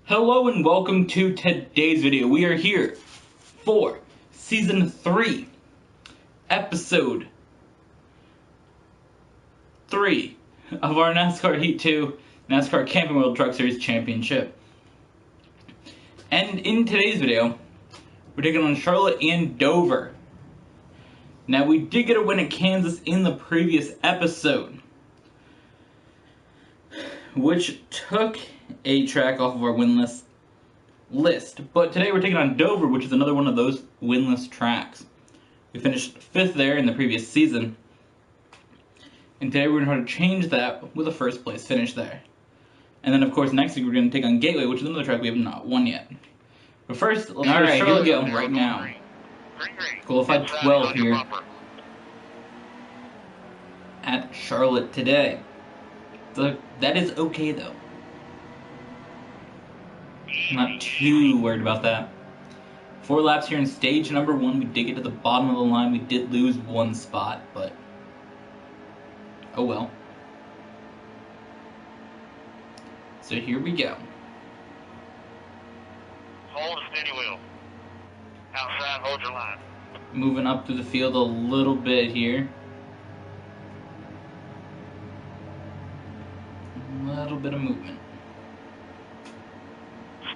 Hello and welcome to today's video. We are here for Season 3, Episode 3 of our NASCAR Heat 2 NASCAR Camping World Truck Series Championship. And in today's video, we're taking on Charlotte and Dover. Now, we did get a win at Kansas in the previous episode, which took a track off of our winless list. But today we're taking on Dover, which is another one of those winless tracks. We finished 5th there in the previous season, and today we're going to try to change that with a first place finish there. And then of course next week we're going to take on Gateway, which is another track we have not won yet. But first, let's go to Charlotte go right now. Qualified 12 here at Charlotte today. So that is okay though. I'm not too worried about that. 4 laps here in stage number 1. We did get to the bottom of the line. We did lose 1 spot, but oh well. So here we go. Hold a steady wheel. Outside, hold your line. Moving up through the field a little bit here. A little bit of movement.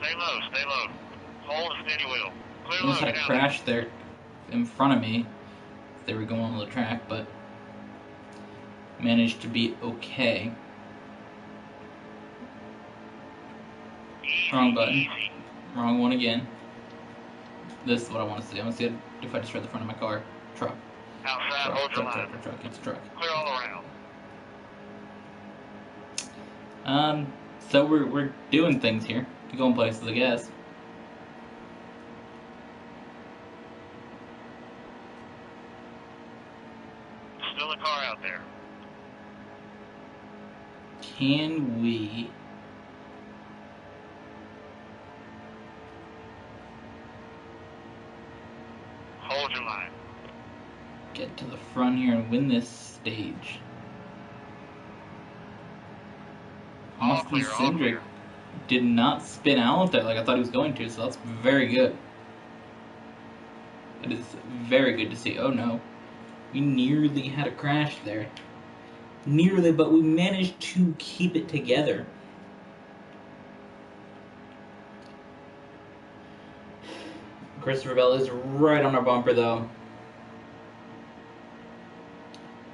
Stay low, stay low. Hold a steady wheel. Clear Almost low, had a crash there in front of me. They were going on the track, but managed to be okay. Wrong button. Wrong one again. This is what I want to see. I want to see if I destroy the front of my car. Truck. Outside, hold your line. Truck. It's a truck. Clear all around. So we're doing things here. Going places, I guess. Still a car out there. Can we Hold your line. get to the front here and win this stage? All Austin clear, all Cindric clear. did not spin out there like I thought he was going to, so that's very good. It is very good to see. Oh no. We nearly had a crash there. Nearly, but we managed to keep it together. Christopher Bell is right on our bumper though.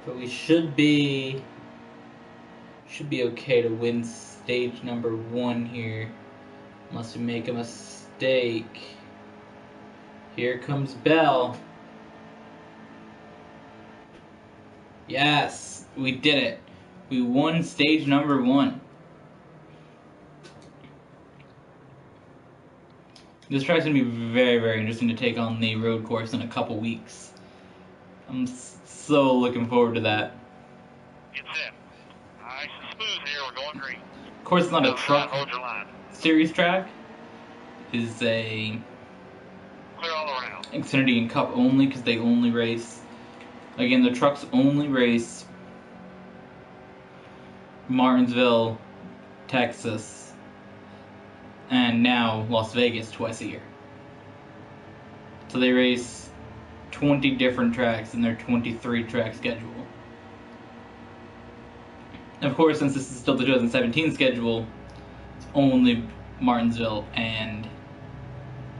But we should be okay to win stage number 1 here, unless we make a mistake. Here comes Bell. Yes, we did it. We won stage number 1. This track's going to be very, very interesting to take on the road course in a couple weeks. I'm so looking forward to that. Get set. Nice and smooth here. We're going green. Of course, it's not a Outside, truck hold your line. series track. It's a Clear all around. Xfinity and Cup only, because they only race. Again, the trucks only race Martinsville, Texas, and now Las Vegas twice a year. So they race 20 different tracks in their 23 track schedule. Of course, since this is still the 2017 schedule, it's only Martinsville and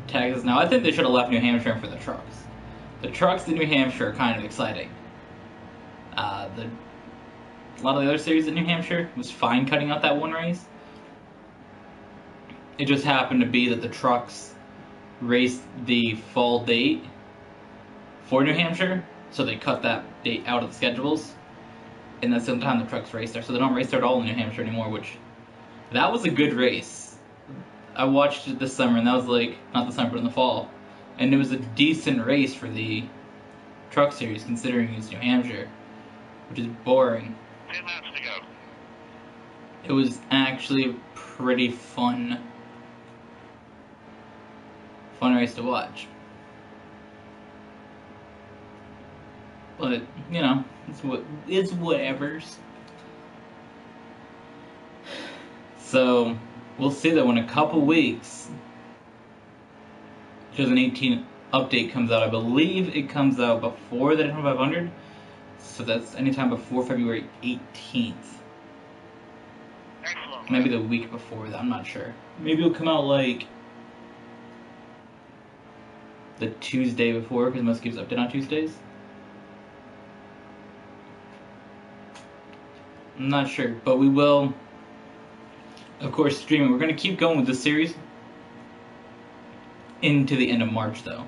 Texas. Now, I think they should have left New Hampshire for the trucks. The trucks in New Hampshire are kind of exciting. A lot of the other series in New Hampshire was fine cutting out that one race. It just happened to be that the trucks raced the fall date for New Hampshire, so they cut that date out of the schedules. And that's the time the trucks race there, so they don't race there at all in New Hampshire anymore, which, that was a good race. I watched it this summer, and that was like, not the summer, but in the fall. And it was a decent race for the truck series, considering it's New Hampshire, which is boring. 10 laps to go. It was actually a pretty fun race to watch. But, you know, it's whatevers. So, we'll see though in a couple weeks. 2018 update comes out. I believe it comes out before the Daytona 500, so that's anytime before February 18th. Excellent. Maybe the week before that, I'm not sure. Maybe it'll come out like the Tuesday before, because most games update on Tuesdays. I'm not sure, but we will, of course, stream it. We're going to keep going with this series into the end of March, though.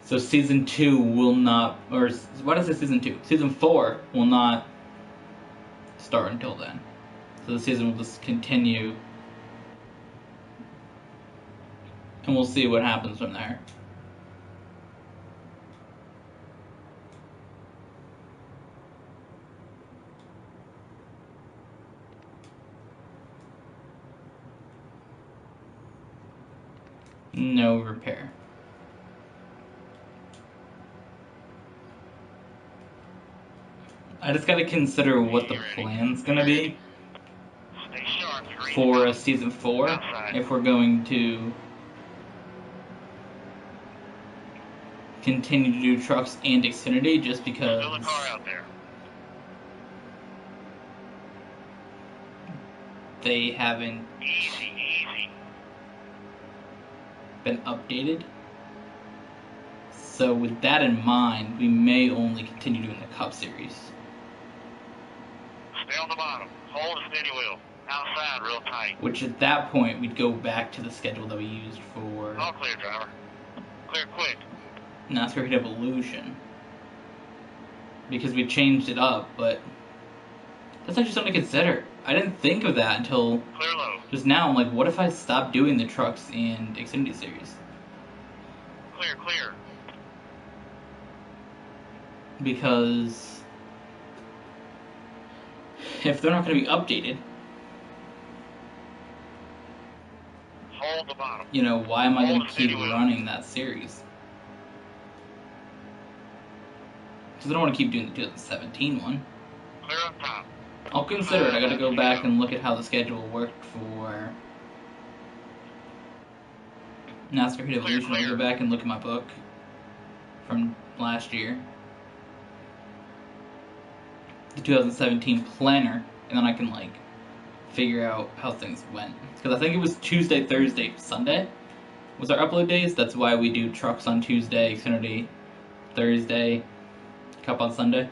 So Season 2 will not, or what is it, Season 2? Season 4 will not start until then. So the season will just continue, and we'll see what happens from there. No repair. I just gotta consider what the plan's gonna be Stay sharp. for Season 4, if we're going to continue to do trucks and Xfinity, just because Still a car out there. they haven't Easy, easy. been updated. So with that in mind, we may only continue doing the Cup Series. Stay on the bottom. Hold a steady wheel. Outside, real tight. Which at that point, we'd go back to the schedule that we used for All clear, driver. Clear quick. NASCAR Heat Evolution. Because we changed it up, but that's actually something to consider. I didn't think of that until Clear low. just now. I'm like, what if I stopped doing the trucks and Xfinity Series? Clear, clear. Because if they're not going to be updated, Hold the bottom. you know, why am I going to Hold steady keep wheel. running that series? Because I don't want to keep doing the 2017 one. Clear up top. I'll consider it. I got to go back and look at how the schedule worked for NASCAR Heat Evolution. I'll go back and look at my book from last year, the 2017 planner, and then I can like figure out how things went. Because I think it was Tuesday, Thursday, Sunday was our upload days. That's why we do trucks on Tuesday, Xfinity Thursday, Cup on Sunday.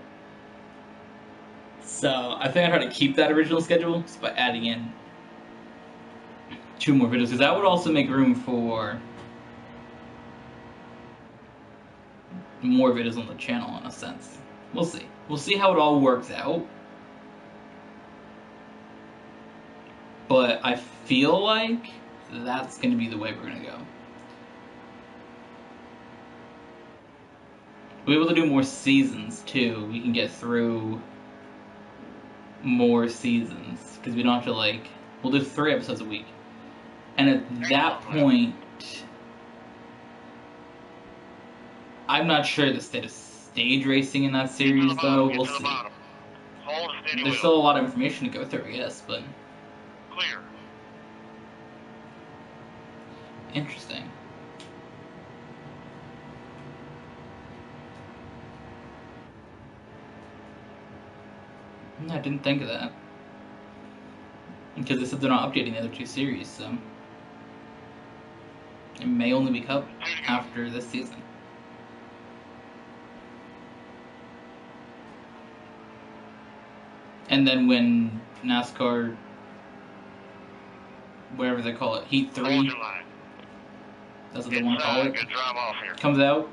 So I think I try to keep that original schedule just by adding in 2 more videos, because that would also make room for more videos on the channel in a sense. We'll see. We'll see how it all works out. But I feel like that's going to be the way we're going to go. We'll be able to do more seasons too. We can get through more seasons because we don't have to like, we'll do 3 episodes a week. And at that point, I'm not sure the state of stage racing in that series though. We'll see. There's still a lot of information to go through, I guess, but Clear. interesting. I didn't think of that. Because they said they're not updating the other 2 series, so it may only be Cup after this season. And then when NASCAR, whatever they call it, Heat 3, Hold your line. that's what they want to call it, Good drive off here. comes out,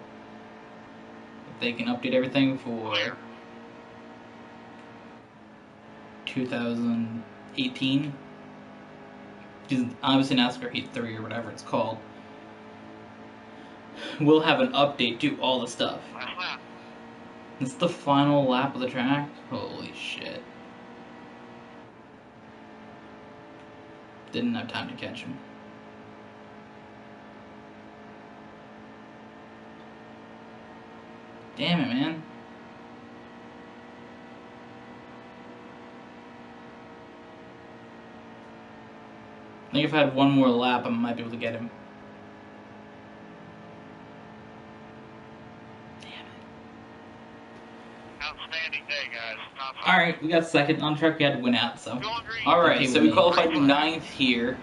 they can update everything for Clear. 2018. Because obviously NASCAR Heat 3 or whatever it's called will have an update to all the stuff. Last lap. It's the final lap of the track? Holy shit. Didn't have time to catch him. Damn it, man. think if I had one more lap, I might be able to get him. Outstanding day, guys. Alright, we got second. On track, we had to win out, so. Going green. Alright, so we qualified Green. 9th here.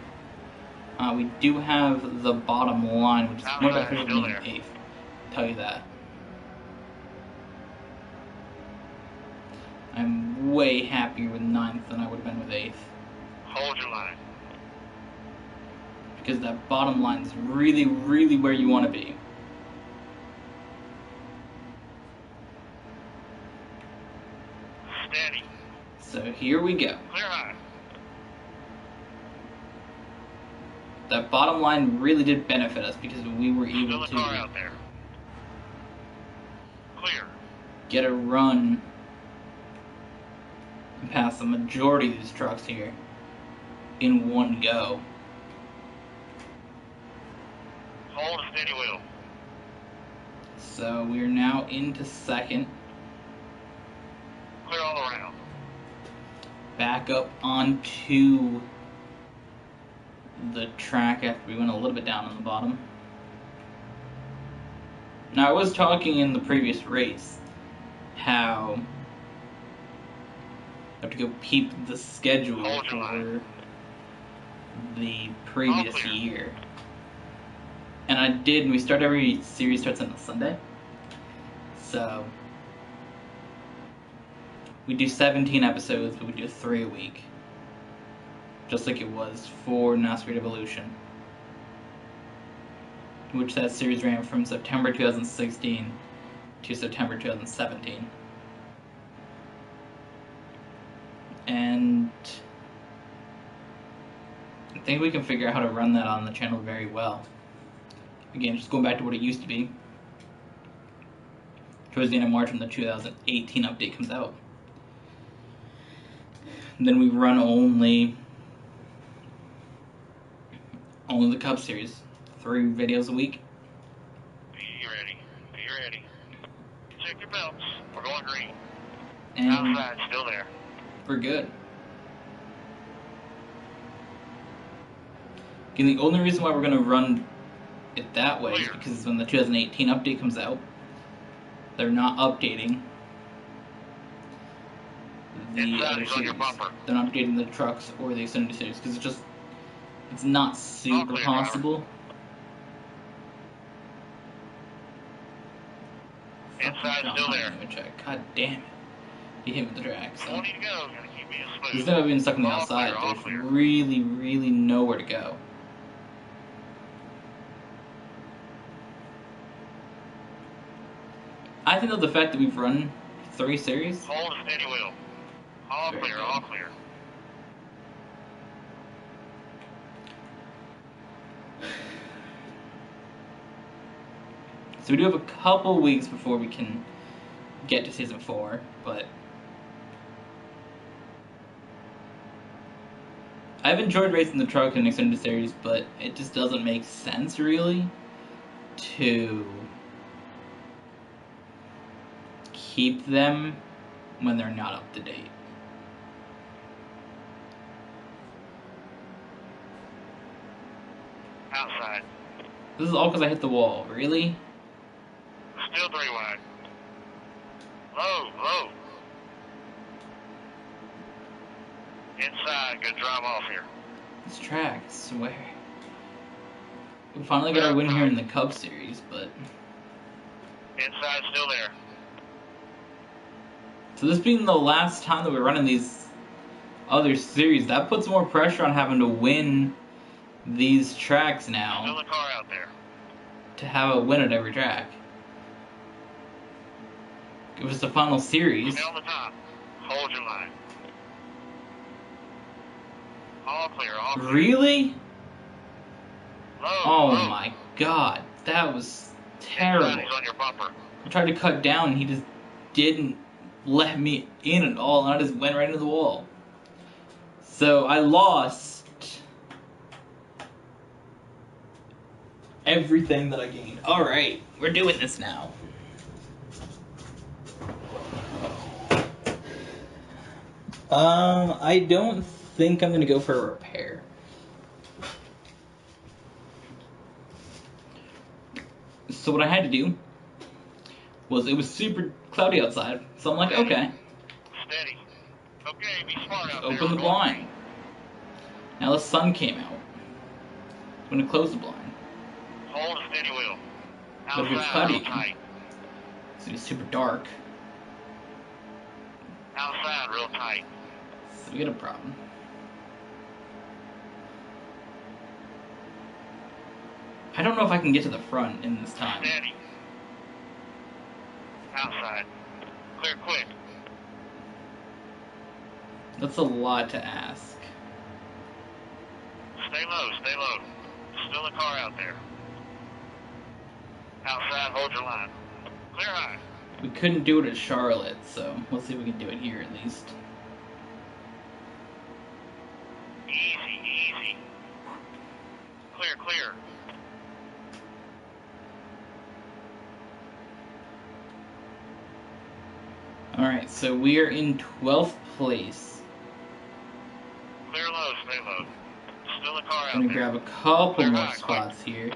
We do have the bottom line, which is more beneficial than being 8th. I'll tell you that. I'm way happier with 9th than I would have been with 8th. Hold your line. Because that bottom line is really, really where you want to be. Steady. So here we go. Clear high. That bottom line really did benefit us because we were Still able a car to out there. Clear. get a run and pass the majority of these trucks here in one go. Hold a steady wheel. So we are now into second. Clear all around. Back up onto the track after we went a little bit down on the bottom. Now I was talking in the previous race how I have to go peep the schedule Hold your for line. the previous All clear. year. And I did, and we start every series starts on a Sunday. So we do 17 episodes, but we do 3 a week. Just like it was for Nascar Evolution. Which that series ran from September 2016 to September 2017. And I think we can figure out how to run that on the channel very well. Again, just going back to what it used to be. Towards the end of March when the 2018 update comes out. And then we run only the Cup Series. 3 videos a week. Be ready. Be ready. Check your belts. We're going green. And Outside, still there. we're good. Again, the only reason why we're going to run it that way is Clear. because when the 2018 update comes out, they're not updating the Inside other is on your series. bumper. They're not updating the trucks or the Xfinity series because it's not super clear, possible. Inside, still there. Check. God damn it. He hit me with the drag. So. 20 to go. Gonna keep being smooth. Instead of being stuck on the All outside, clear, all there's clear. really, really nowhere to go. I think of the fact that we've run 3 series. Hold a steady wheel. All Very clear, good. all clear. So we do have a couple weeks before we can get to season 4, but I've enjoyed racing the truck in Xfinity series, but it just doesn't make sense really to keep them when they're not up to date. Outside. This is all because I hit the wall, really? Still 3 wide. Low, low. Inside, good drive off here. This track, I swear. We finally got our win here in the Cup Series, but... Inside, still there. So this being the last time that we're running these other series, that puts more pressure on having to win these tracks Still now a car out there. to have a win at every track. It was the final series. Stay on the top. Hold your line. All clear, all clear. Really? Low, Oh low. my god, that was Inside, terrible. he's on your bumper. I tried to cut down and he just didn't let me in at all, and I just went right into the wall. So I lost everything that I gained. Alright, we're doing this now. I don't think I'm gonna go for a repair. So what I had to do was, it was super cloudy outside, so I'm like, okay, Steady. Okay, be smart out there. open the We're going blind. Now the sun came out. I'm gonna close the blind. Hold a steady wheel. But if it's Outside, cloudy real again, tight. it's gonna be super dark, Outside, real tight. so we got a problem. I don't know if I can get to the front in this time. Steady. Outside. Clear quick. That's a lot to ask. Stay low, stay low. Still a car out there. Outside, hold your line. Clear high. We couldn't do it at Charlotte, so let's see if we can do it here at least. Easy, easy. Clear, clear. Alright, so we are in 12th place. Clear low, stay low. Still a car out I'm gonna there. grab a couple Clear more high, spots here.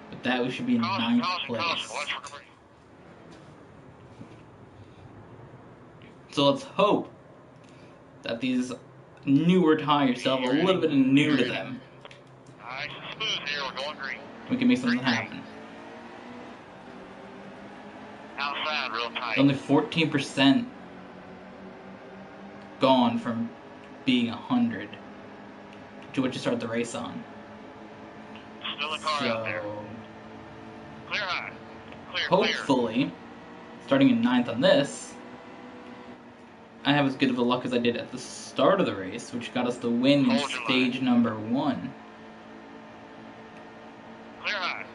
But that we should be in Caution, 9th caution, place. caution. Watch for the brake. So let's hope that these newer tires still have a little bit of new to them. Nice and smooth here. We're going green. We can make something happen. Outside, real tight. Only 14% gone from being 100 to what you start the race on. Still a car out there. So Clear high. Clear, hopefully, starting in 9th on this, I have as good of a luck as I did at the start of the race, which got us the win in Hold your stage line. number 1. Clear high.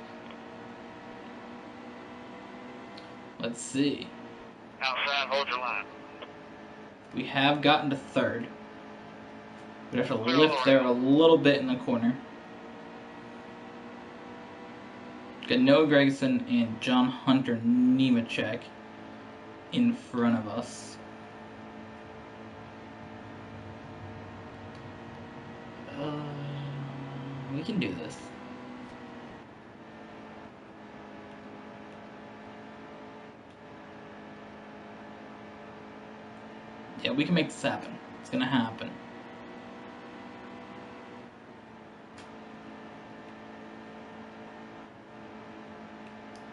Let's see. Outside, hold your line. We have gotten to 3rd. We have to Clear lift lower. there a little bit in the corner. Got Noah Gregson and John Hunter Nemechek in front of us. We can do this. Yeah, we can make this happen. It's gonna happen.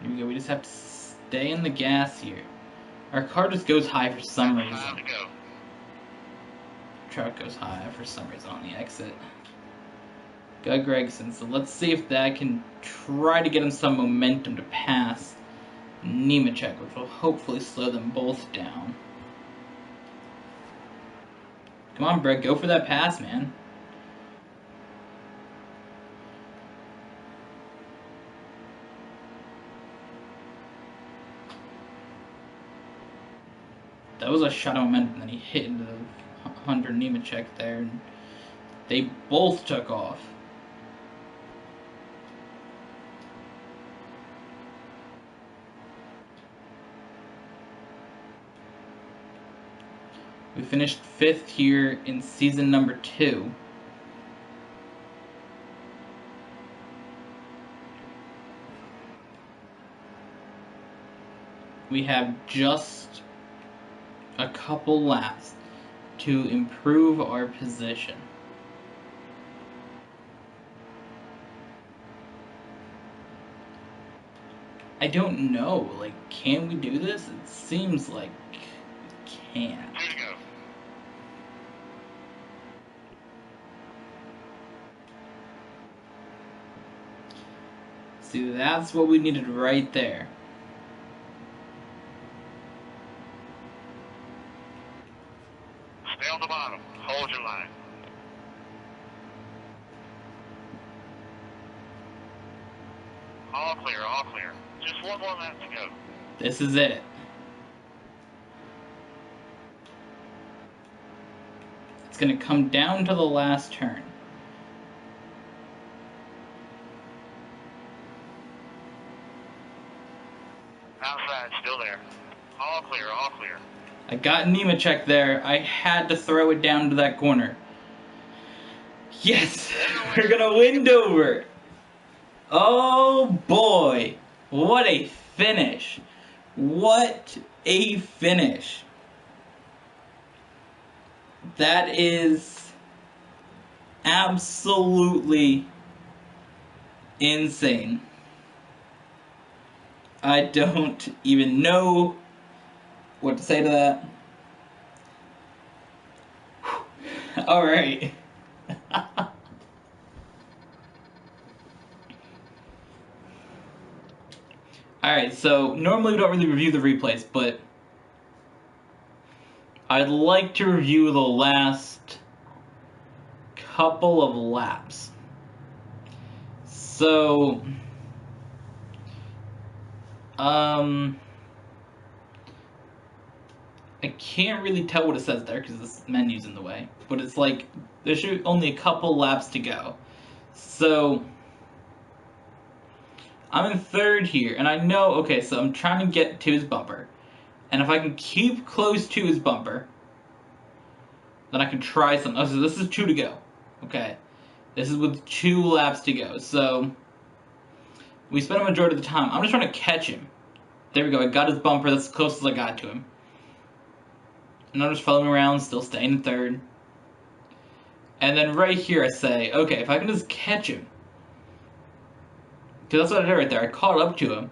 Here we go. We just have to stay in the gas here. Our car just goes high for some Time reason. to go. Truck goes high for some reason on the exit. Got Gregson, so let's see if that can try to get him some momentum to pass Nemechek, which will hopefully slow them both down. Come on, Brett, go for that pass, man. That was a shot of momentum, then he hit into the Hunter Nemechek there, and they both took off. We finished 5th here in season number 2. We have just a couple laps to improve our position. I don't know, like, can we do this? It seems like we can. Here to go. See, that's what we needed right there. Stay on the bottom. Hold your line. All clear, all clear. Just one more lap to go. This is it. It's going to come down to the last turn. Outside, still there. All clear, all clear. I got Nemechek there. I had to throw it down to that corner. Yes! We're going to win Dover! Oh boy, what a finish. What a finish. That is absolutely insane. I don't even know what to say to that. Alright. Alright, so normally we don't really review the replays, but I'd like to review the last couple of laps. So, I can't really tell what it says there because this menu's in the way, but it's like there should be only a couple laps to go. So, I'm in third here, and I know, okay, so I'm trying to get to his bumper. And if I can keep close to his bumper, then I can try something. Oh, so this is 2 to go. Okay. This is with 2 laps to go. So, we spent a majority of the time. I'm just trying to catch him. There we go. I got his bumper. That's as close as I got to him. And I'm just following around, still staying in third. And then right here I say, okay, if I can just catch him. Because that's what I did right there. I caught up to him.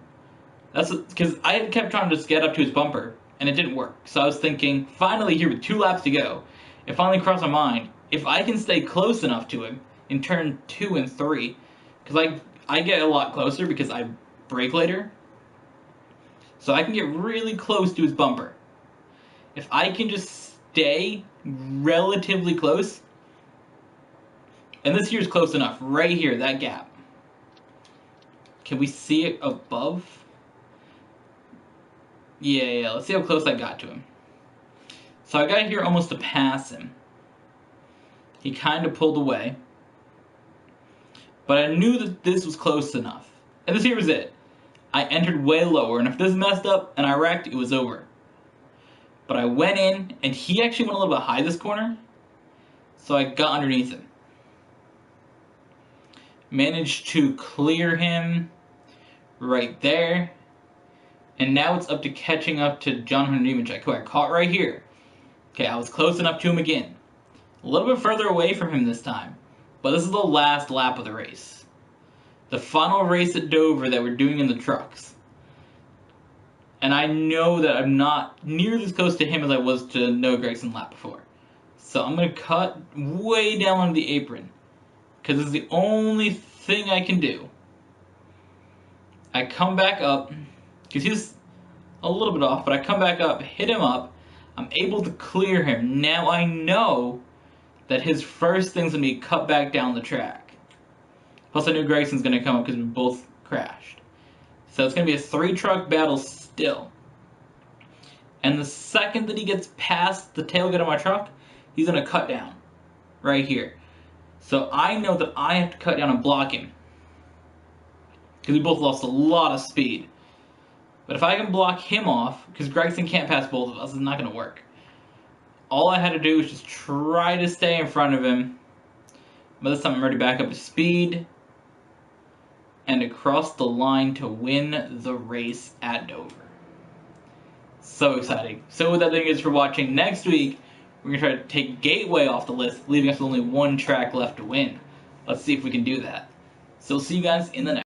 That's because I had kept trying to just get up to his bumper, and it didn't work. So I was thinking, finally here with 2 laps to go, it finally crossed my mind, if I can stay close enough to him in turn 2 and 3, because I get a lot closer because I brake later, so I can get really close to his bumper. If I can just stay relatively close, and this here's close enough, right here, that gap. Can we see it above? Yeah, let's see how close I got to him. So I got here almost to pass him. He kind of pulled away. But I knew that this was close enough. And this here was it. I entered way lower, and if this messed up and I wrecked, it was over. But I went in, and he actually went a little bit high this corner. So I got underneath him. Managed to clear him right there. And now it's up to catching up to John Hunter Nemechek, who I caught right here. Okay, I was close enough to him again. A little bit further away from him this time. But this is the last lap of the race. The final race at Dover that we're doing in the trucks. And I know that I'm not nearly as close to him as I was to Noah Gragson lap before. So I'm going to cut way down on the apron. Because it's the only thing I can do. I come back up. Because he's a little bit off, but I come back up, hit him up. I'm able to clear him. Now I know that his first thing's going to be cut back down the track. Plus I knew Gragson's going to come up because we both crashed. So it's going to be a 3-truck battle still. And the second that he gets past the tailgate of my truck, he's going to cut down. Right here. So I know that I have to cut down and block him. Because we both lost a lot of speed. But if I can block him off, because Gragson can't pass both of us, it's not going to work. All I had to do was just try to stay in front of him. But this time I'm already back up to speed. And across the line to win the race at Dover. So exciting. So with that, thank you guys for watching. Next week, we're going to try to take Gateway off the list, leaving us with only 1 track left to win. Let's see if we can do that. So see you guys in the next.